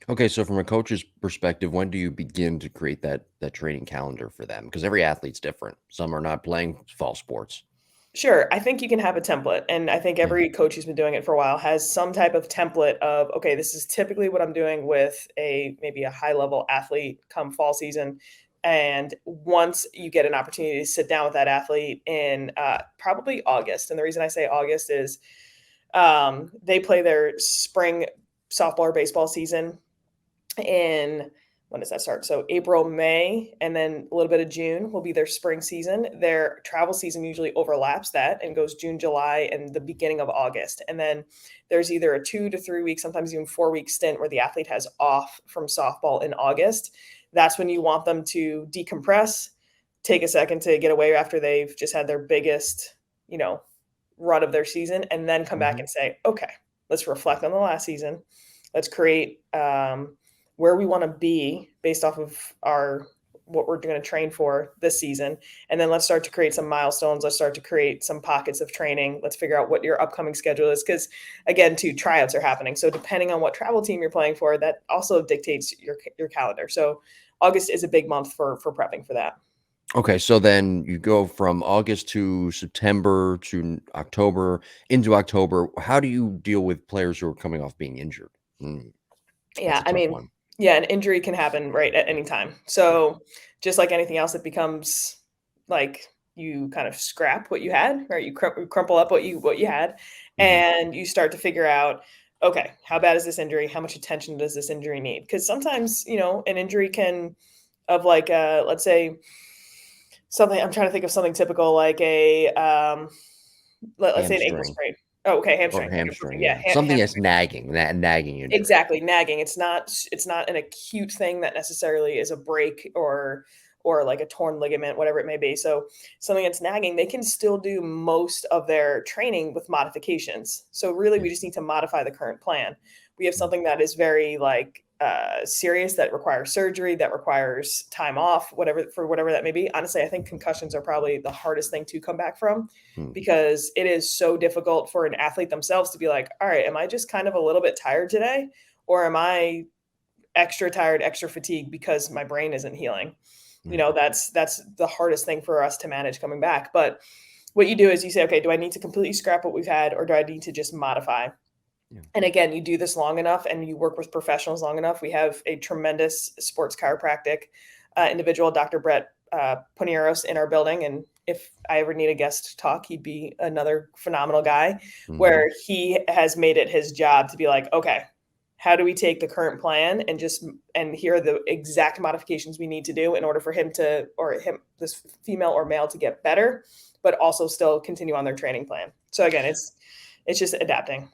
Okay, so from a coach's perspective, when do you begin to create that training calendar for them? Because every athlete's different. Some are not playing fall sports. Sure, I think you can have a template, and I think Yeah. every coach who's been doing it for a while has some type of template of, okay, this is typically what I'm doing with a maybe a high level athlete come fall season. And once you get an opportunity to sit down with that athlete in probably August, and the reason I say August is they play their spring softball or baseball season in when does that start? So April, May, and then a little bit of June will be their spring season. Their travel season usually overlaps that and goes June, July, and the beginning of August. And then there's either a 2 to 3 week, sometimes even 4 week stint where the athlete has off from softball in August. That's when you want them to decompress, take a second to get away after they've just had their biggest, you know, run of their season, and then come back Hmm. and say, okay, let's reflect on the last season. Let's create where we want to be based off of our what we're going to train for this season, and then let's start to create some milestones. Let's start to create some pockets of training. Let's figure out what your upcoming schedule is, because again, too, tryouts are happening, so depending on what travel team you're playing for, that also dictates your calendar. So August is a big month for prepping for that. Okay, so then you go from August to September to October into October. How do you deal with players who are coming off being injured? That's Yeah, a I tough mean, one. yeah, an injury can happen right at any time. Yeah. So just like anything else, it becomes like you kind of scrap what you had, right? You crumple up what you had, Hmm. and you start to figure out, okay, how bad is this injury? How much attention does this injury need? Because sometimes, an injury can of like let's say something. I'm trying to think of something typical like a let's say an ankle Hamstring sprain. Oh, okay, or hamstring. Okay, perfect. hamstring, Yeah, yeah. Something that's hamstring. nagging injury. Exactly, nagging. It's not an acute thing that necessarily is a break or like a torn ligament, whatever it may be. So something that's nagging, they can still do most of their training with modifications. So really, Yeah. we just need to modify the current plan. We have Mm. something that is very like serious that requires surgery, that requires time off, whatever that may be. Honestly, I think concussions are probably the hardest thing to come back from Mm. because it is so difficult for an athlete themselves to be like, all right, am I just kind of a little bit tired today? Or am I extra tired, extra fatigued because my brain isn't healing? Mm. That's the hardest thing for us to manage coming back. But what you do is you say, okay, do I need to completely scrap what we've had or do I need to just modify? Yeah. And again, you do this long enough and you work with professionals long enough. We have a tremendous sports chiropractic individual, Dr. Brett Ponieros, in our building. And if I ever need a guest to talk, he'd be another phenomenal guy Hmm. where he has made it his job to be like, okay, how do we take the current plan and here are the exact modifications we need to do in order for him to or him this female or male to get better, but also still continue on their training plan. So again, it's just adapting.